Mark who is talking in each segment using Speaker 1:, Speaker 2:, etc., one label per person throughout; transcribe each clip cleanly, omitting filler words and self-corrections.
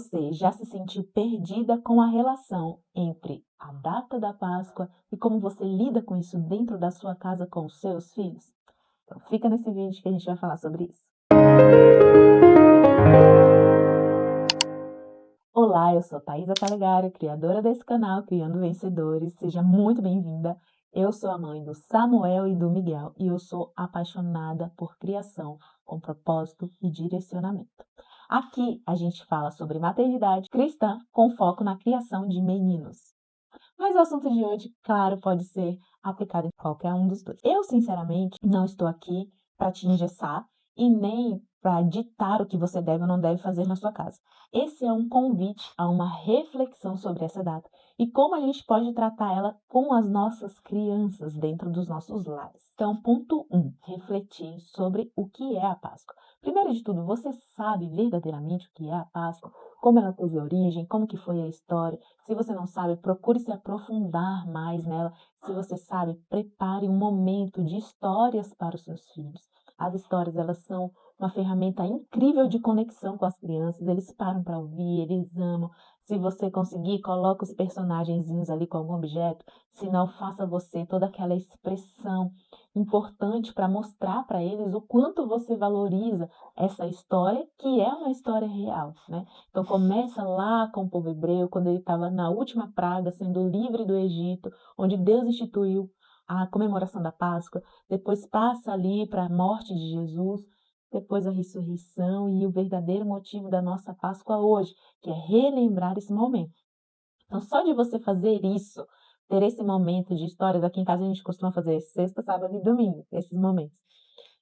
Speaker 1: você já se sentiu perdida com a relação entre a data da Páscoa e como você lida com isso dentro da sua casa com os seus filhos? Então fica nesse vídeo que a gente vai falar sobre isso. Olá, eu sou Thaisa Calegari, criadora desse canal Criando Vencedores. Seja muito bem-vinda. Eu sou a mãe do Samuel e do Miguel e eu sou apaixonada por criação com propósito e direcionamento. Aqui a gente fala sobre maternidade cristã com foco na criação de meninos. Mas o assunto de hoje, claro, pode ser aplicado em qualquer um dos dois. Eu, sinceramente, não estou aqui para te engessar e nem para ditar o que você deve ou não deve fazer na sua casa. Esse é um convite a uma reflexão sobre essa data e como a gente pode tratar ela com as nossas crianças dentro dos nossos lares. Então, ponto 1, refletir sobre o que é a Páscoa. Primeiro de tudo, você sabe verdadeiramente o que é a Páscoa? Como ela teve origem? Como que foi a história? Se você não sabe, procure se aprofundar mais nela. Se você sabe, prepare um momento de histórias para os seus filhos. As histórias, elas são uma ferramenta incrível de conexão com as crianças. Eles param para ouvir, eles amam. Se você conseguir, coloque os personagenzinhos ali com algum objeto. Se não, faça você toda aquela expressão importante para mostrar para eles o quanto você valoriza essa história, que é uma história real, né? Então começa lá com o povo hebreu, quando ele estava na última praga, sendo livre do Egito, onde Deus instituiu a comemoração da Páscoa, depois passa ali para a morte de Jesus, depois a ressurreição e o verdadeiro motivo da nossa Páscoa hoje, que é relembrar esse momento. Então só de você fazer isso, ter esse momento de histórias, aqui em casa a gente costuma fazer sexta, sábado e domingo, esses momentos.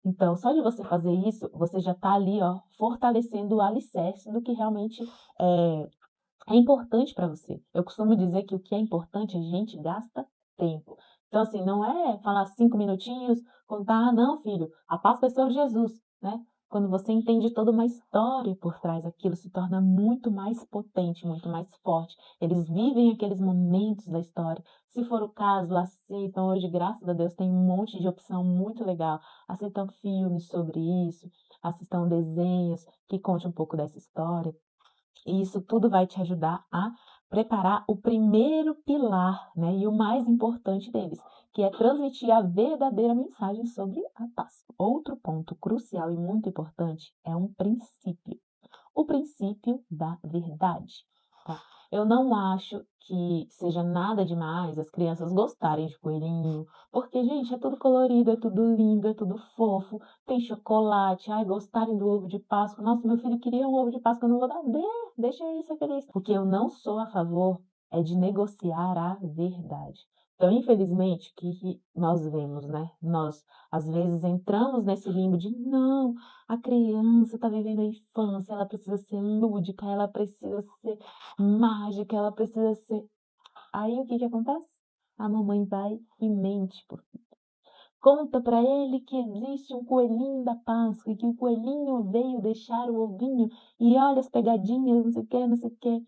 Speaker 1: Então, só de você fazer isso, você já está ali, ó, fortalecendo o alicerce do que realmente é importante para você. Eu costumo dizer que o que é importante, a gente gasta tempo. Então, assim, não é falar 5 minutinhos, contar, não, filho, a Páscoa é sobre Jesus, né? Quando você entende toda uma história por trás, aquilo se torna muito mais potente, muito mais forte. Eles vivem aqueles momentos da história. Se for o caso, assistam. Hoje, graças a Deus, tem um monte de opção muito legal. Assistam filmes sobre isso, assistam desenhos que conte um pouco dessa história. E isso tudo vai te ajudar a preparar o primeiro pilar, né, e o mais importante deles, que é transmitir a verdadeira mensagem sobre a Páscoa. Outro ponto crucial e muito importante é um princípio. O princípio da verdade. Tá? Eu não acho que seja nada demais as crianças gostarem de coelhinho, porque, gente, é tudo colorido, é tudo lindo, é tudo fofo, tem chocolate, ai, gostarem do ovo de Páscoa. Nossa, meu filho queria um ovo de Páscoa, eu não vou dar, deixa ele ser feliz. Porque eu não sou a favor é de negociar a verdade. Então, infelizmente, o que nós vemos, né? Nós, às vezes, entramos nesse limbo de não, a criança está vivendo a infância, ela precisa ser lúdica, ela precisa ser mágica, ela precisa ser... Aí o que acontece? A mamãe vai e mente, conta para ele que existe um coelhinho da Páscoa e que o coelhinho veio deixar o ovinho e olha as pegadinhas, não sei o que, não sei o que.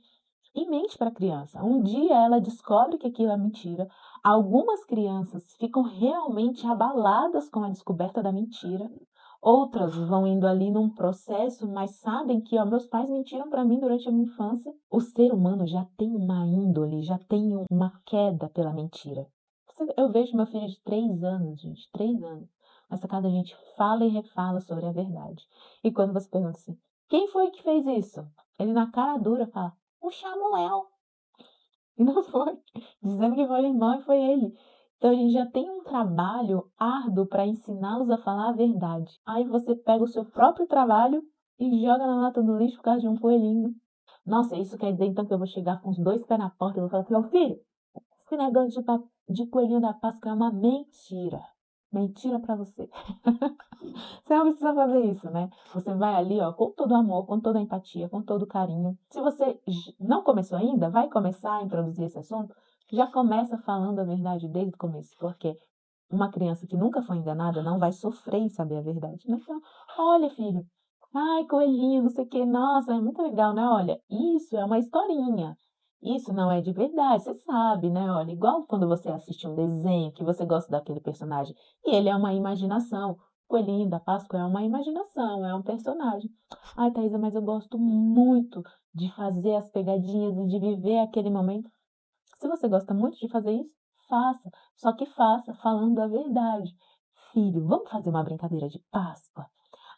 Speaker 1: E mente para a criança. Um dia ela descobre que aquilo é mentira. Algumas crianças ficam realmente abaladas com a descoberta da mentira. Outras vão indo ali num processo, mas sabem que, ó, meus pais mentiram para mim durante a minha infância. O ser humano já tem uma índole, já tem uma queda pela mentira. Eu vejo meu filho de 3 anos, gente, 3 anos. Nessa casa a gente fala e refala sobre a verdade. E quando você pergunta assim, quem foi que fez isso? Ele na cara dura fala, o Samuel. E não foi. Dizendo que foi o irmão e foi ele. Então a gente já tem um trabalho árduo para ensiná-los a falar a verdade. Aí você pega o seu próprio trabalho e joga na lata do lixo por causa de um coelhinho. Nossa, isso quer dizer então que eu vou chegar com os 2 pés na porta e vou falar, meu filho, esse negócio de coelhinho da Páscoa é uma mentira. Mentira para você. Você não precisa fazer isso, né? Você vai ali, ó, com todo amor, com toda empatia, com todo carinho. Se você não começou ainda, vai começar a introduzir esse assunto, já começa falando a verdade desde o começo, porque uma criança que nunca foi enganada não vai sofrer em saber a verdade, né? Então, olha, filho, ai, coelhinho, não sei o quê, nossa, é muito legal, né? Olha, isso é uma historinha. Isso não é de verdade, você sabe, né? Olha, igual quando você assiste um desenho que você gosta daquele personagem e ele é uma imaginação. O coelhinho da Páscoa é uma imaginação, é um personagem. Ai, Thaisa, mas eu gosto muito de fazer as pegadinhas e de viver aquele momento. Se você gosta muito de fazer isso, faça, só que faça falando a verdade. Filho, vamos fazer uma brincadeira de Páscoa?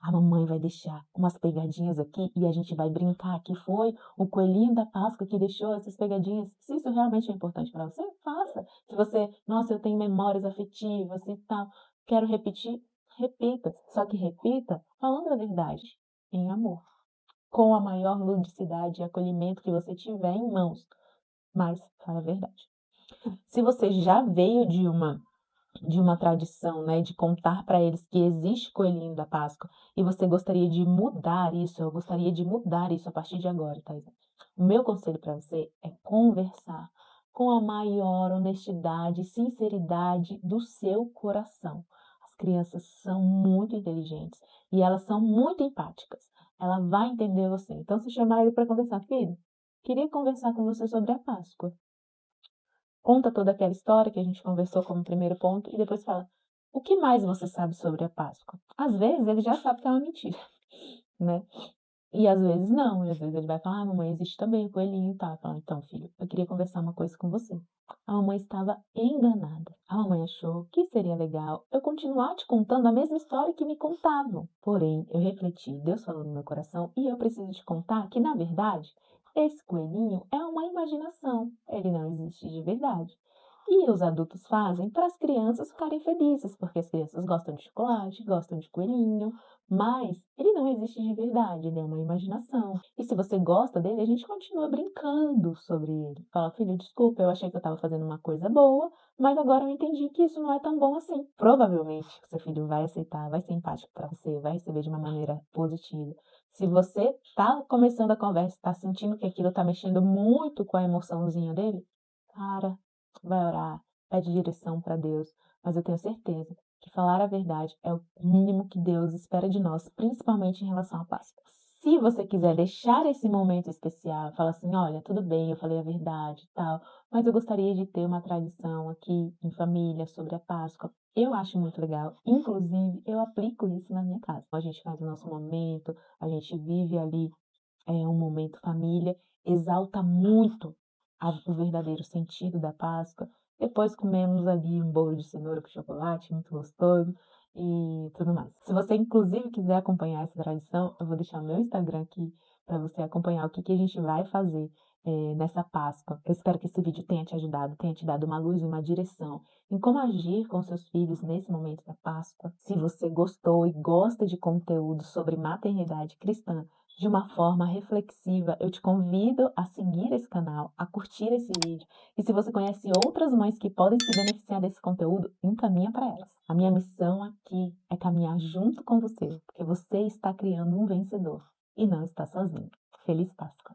Speaker 1: A mamãe vai deixar umas pegadinhas aqui e a gente vai brincar que foi o coelhinho da Páscoa que deixou essas pegadinhas. Se isso realmente é importante para você, faça. Se você, nossa, eu tenho memórias afetivas e tal, quero repetir, repita. Só que repita falando a verdade, em amor, com a maior ludicidade e acolhimento que você tiver em mãos, mas fala a verdade. Se você já veio de uma tradição, né, de contar para eles que existe coelhinho da Páscoa e você gostaria de mudar isso, eu gostaria de mudar isso a partir de agora, Thaisa. O meu conselho para você é conversar com a maior honestidade e sinceridade do seu coração. As crianças são muito inteligentes e elas são muito empáticas. Ela vai entender você. Então, se chamar ele para conversar, filho, queria conversar com você sobre a Páscoa. Conta toda aquela história que a gente conversou como primeiro ponto e depois fala: o que mais você sabe sobre a Páscoa? Às vezes ele já sabe que é uma mentira, né? E às vezes não, e às vezes ele vai falar: ah, mamãe, existe também o coelhinho e tal. Fala: então, filho, eu queria conversar uma coisa com você. A mamãe estava enganada. A mamãe achou que seria legal eu continuar te contando a mesma história que me contavam. Porém, eu refleti, Deus falou no meu coração, e eu preciso te contar que, na verdade, esse coelhinho é uma imaginação. Ele não existe de verdade. E os adultos fazem para as crianças ficarem felizes, porque as crianças gostam de chocolate, gostam de coelhinho, mas ele não existe de verdade, ele é uma imaginação. E se você gosta dele, a gente continua brincando sobre ele. Fala: filho, desculpa, eu achei que eu estava fazendo uma coisa boa, mas agora eu entendi que isso não é tão bom assim. Provavelmente, seu filho vai aceitar, vai ser empático para você, vai receber de uma maneira positiva. Se você está começando a conversa, está sentindo que aquilo está mexendo muito com a emoçãozinha dele, para, vai orar, pede direção para Deus, mas eu tenho certeza que falar a verdade é o mínimo que Deus espera de nós, principalmente em relação à Páscoa. Se você quiser deixar esse momento especial, fala assim: olha, tudo bem, eu falei a verdade e tal, mas eu gostaria de ter uma tradição aqui em família sobre a Páscoa. Eu acho muito legal. Inclusive, eu aplico isso na minha casa. A gente faz o nosso momento, a gente vive ali um momento família, exalta muito o verdadeiro sentido da Páscoa. Depois comemos ali um bolo de cenoura com chocolate, muito gostoso e tudo mais. Se você, inclusive, quiser acompanhar essa tradição, eu vou deixar o meu Instagram aqui para você acompanhar o que, que a gente vai fazer nessa Páscoa. Eu espero que esse vídeo tenha te ajudado, tenha te dado uma luz e uma direção em como agir com seus filhos nesse momento da Páscoa. Se você gostou e gosta de conteúdo sobre maternidade cristã, de uma forma reflexiva, eu te convido a seguir esse canal, a curtir esse vídeo. E se você conhece outras mães que podem se beneficiar desse conteúdo, encaminha para elas. A minha missão aqui é caminhar junto com você, porque você está criando um vencedor e não está sozinho. Feliz Páscoa!